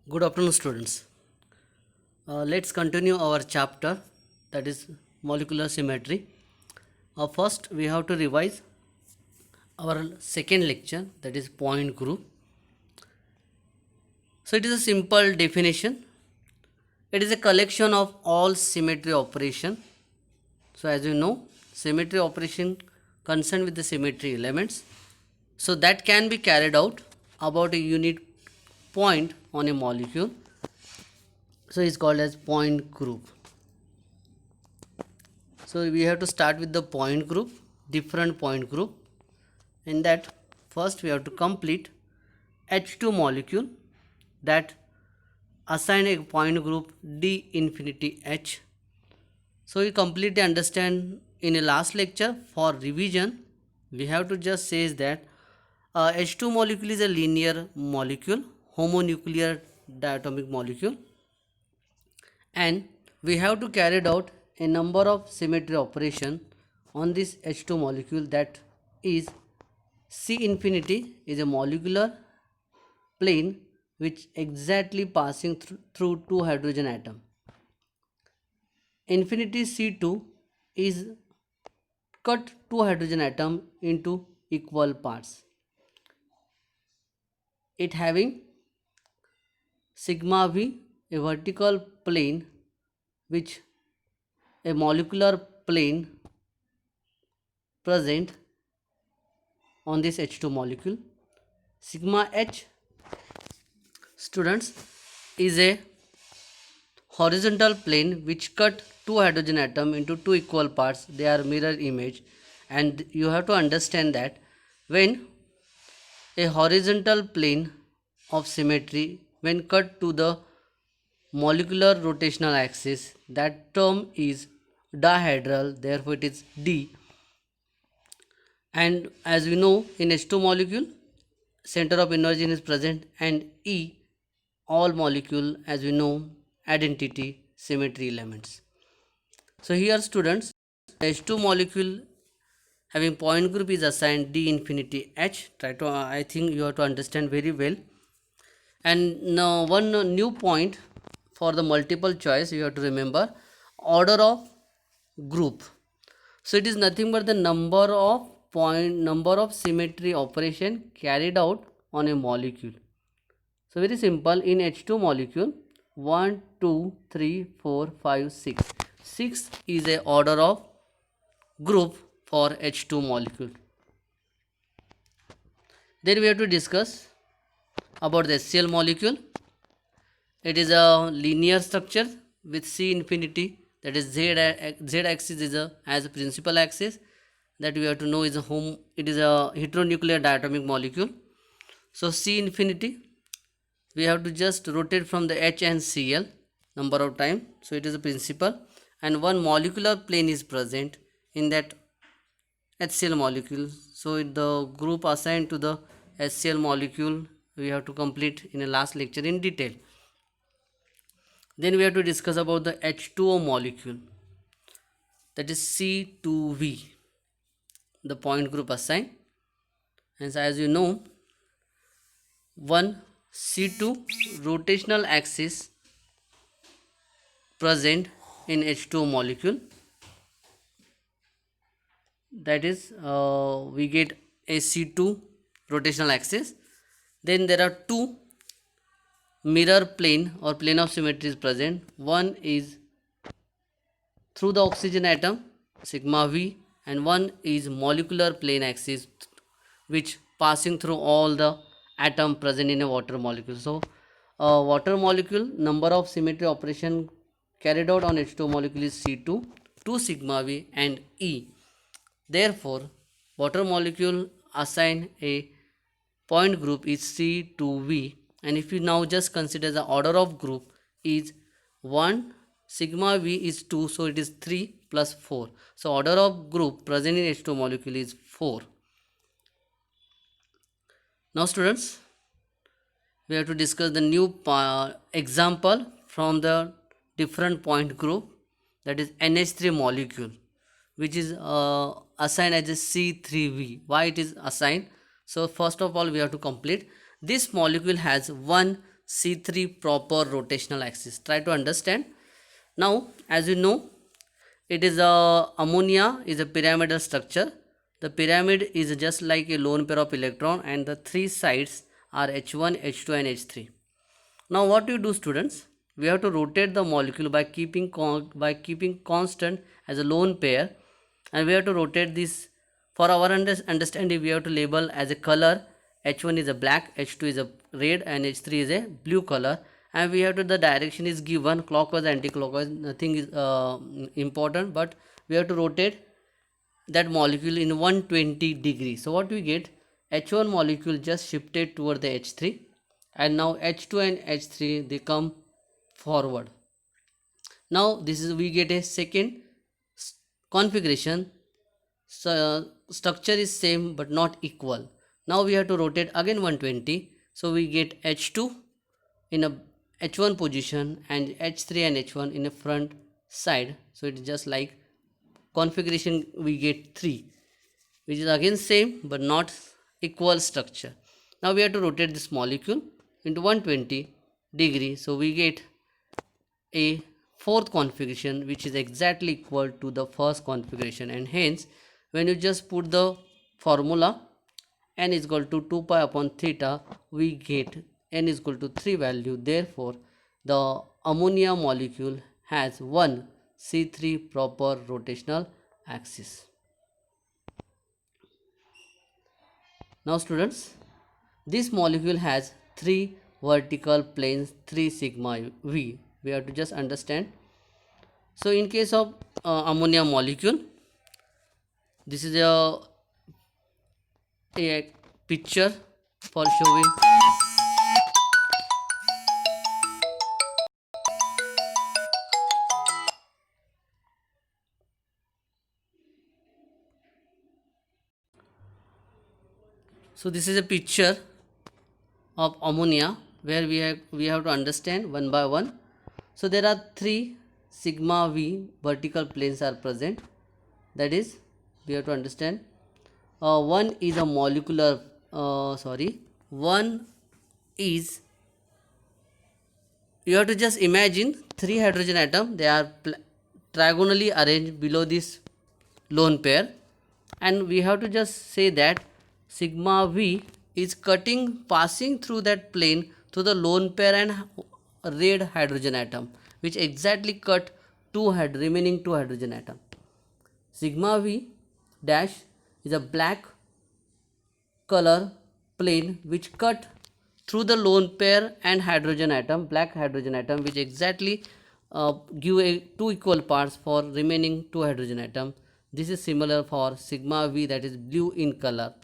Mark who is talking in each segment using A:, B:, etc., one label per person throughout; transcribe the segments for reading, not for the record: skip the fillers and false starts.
A: Good afternoon, students. Let's continue our chapter, that is molecular symmetry. First, we have to revise our second lecture, that is point group. So, it is a simple definition. It is a collection of all symmetry operation. So, as you know, symmetry operation concerned with the symmetry elements. So, that can be carried out about a unit point on a molecule. So, it's called as point group. So we have to start with the point group, different point group. In that, first we have to complete H2 molecule that assign a point group D infinity H. So we completely understand in a last lecture. For revision, we have to just say that H2 molecule is a linear molecule, homonuclear diatomic molecule, and we have to carry out a number of symmetry operation on this H2 molecule, that is C infinity is a molecular plane which exactly passing through two hydrogen atom. Infinity C2 is cut two hydrogen atom into equal parts. It having sigma V, a vertical plane which a molecular plane present on this H2 molecule. Sigma H, students, is a horizontal plane which cut two hydrogen atom into two equal parts. They are mirror image, and you have to understand that when a horizontal plane of symmetry when cut to the molecular rotational axis, that term is dihedral, therefore it is D. And as we know, in H2 molecule, center of inversion is present, and E, all molecule, as we know, identity symmetry elements. So here, students, H2 molecule having point group is assigned D infinity H. Try to I think you have to understand very well. And now one new point for the multiple choice, you have to remember order of group. So it is nothing but the number of symmetry operation carried out on a molecule. So very simple, in H2 molecule, 1 2 3 4 5 6. 6 is a order of group for H2 molecule. Then we have to discuss about the HCl molecule. It is a linear structure with C infinity, that is Z axis is as a principal axis, that we have to know is it is a heteronuclear diatomic molecule. So C infinity, we have to just rotate from the H and Cl number of time, so it is a principal, and one molecular plane is present in that HCl molecule. So the group assigned to the HCl molecule we have to complete in a last lecture in detail. Then we have to discuss about the H2O molecule, that is C2V, the point group assigned. And as you know, one C2 rotational axis present in H2O molecule, that is we get a C2 rotational axis. Then there are two mirror plane or plane of symmetry is present. One is through the oxygen atom, sigma V, and one is molecular plane axis which passing through all the atom present in a water molecule. So water molecule number of symmetry operation carried out on H2 molecule is C2, 2 sigma V and E. Therefore water molecule assign a point group is C2V, and if you now just consider the order of group is 1, sigma V is 2, so it is 3 plus 4. So order of group present in H2 molecule is 4. Now students, we have to discuss the new example from the different point group, that is NH3 molecule, which is assigned as a C3V. Why it is assigned? So first of all we have to complete. This molecule has one C3 proper rotational axis. Try to understand. Now, as you know, it is a ammonia is a pyramidal structure. The pyramid is just like a lone pair of electron, and the three sides are H1, H2 and H3. Now what do you do, students? We have to rotate the molecule by keeping constant as a lone pair, and we have to rotate this. For our understanding, we have to label as a color. H1 is a black, H2 is a red and H3 is a blue color, and we have to, the direction is given clockwise, anti-clockwise, nothing is important, but we have to rotate that molecule in 120 degrees. So what we get, H1 molecule just shifted toward the H3, and now H2 and H3 they come forward. Now this is, we get a second configuration. So structure is same but not equal. Now we have to rotate again 120, so we get H2 in a H1 position and H3 and H1 in a front side. So it is just like configuration we get 3, which is again same but not equal structure. Now we have to rotate this molecule into 120 degrees, so we get a fourth configuration which is exactly equal to the first configuration, and hence when you just put the formula n is equal to 2 pi upon theta, we get n is equal to 3 value. Therefore the ammonia molecule has one C3 proper rotational axis. Now students, this molecule has 3 vertical planes, 3 sigma v. We have to just understand. So in case of ammonia molecule, this is a picture for showing. So this is a picture of ammonia where we have to understand one by one. So there are 3 sigma v vertical planes are present. That is, we have to understand. One is a molecular. One is, you have to just imagine 3 hydrogen atom. They are trigonally arranged below this lone pair, and we have to just say that sigma v is passing through that plane to the lone pair and red hydrogen atom, which exactly cut remaining 2 hydrogen atom. Sigma v dash is a black color plane which cut through the lone pair and hydrogen atom, black hydrogen atom, which exactly give 2 equal parts for remaining 2 hydrogen atom. This is similar for sigma v, that is blue in color,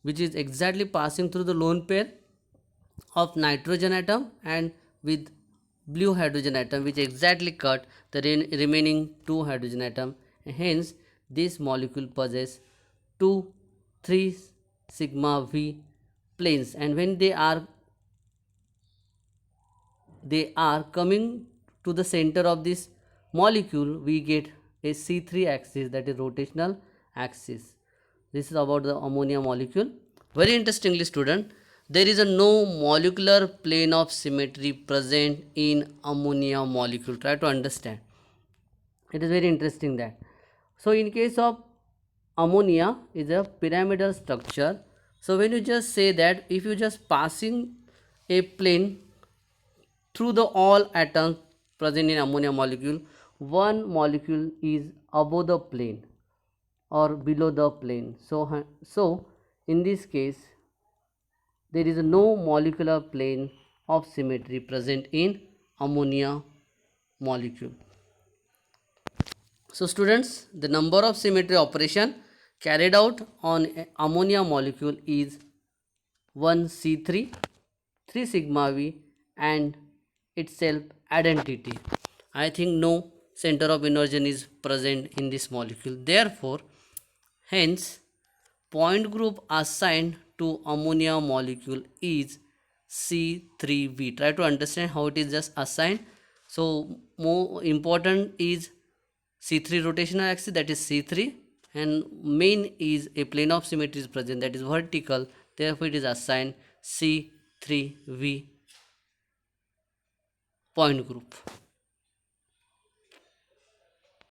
A: which is exactly passing through the lone pair of nitrogen atom and with blue hydrogen atom, which exactly cut the remaining 2 hydrogen atom. Hence this molecule possesses 3 sigma v planes, and when they are coming to the center of this molecule, we get a C3 axis, that is rotational axis. This is about the ammonia molecule. Very interestingly, student, there is no molecular plane of symmetry present in ammonia molecule. Try to understand. It is very interesting that. So in case of ammonia is a pyramidal structure. So when you just say that if you just passing a plane through the all atoms present in ammonia molecule, one molecule is above the plane or below the plane. So in this case there is no molecular plane of symmetry present in ammonia molecule. So students, the number of symmetry operation carried out on ammonia molecule is 1 C3, 3 sigma v, and itself identity. I think no center of inversion is present in this molecule. Therefore, hence point group assigned to ammonia molecule is C3v. Try to understand how it is just assigned. So more important is C3 rotational axis, that is C3, and main is a plane of symmetry is present, that is vertical. Therefore it is assigned C3v point group.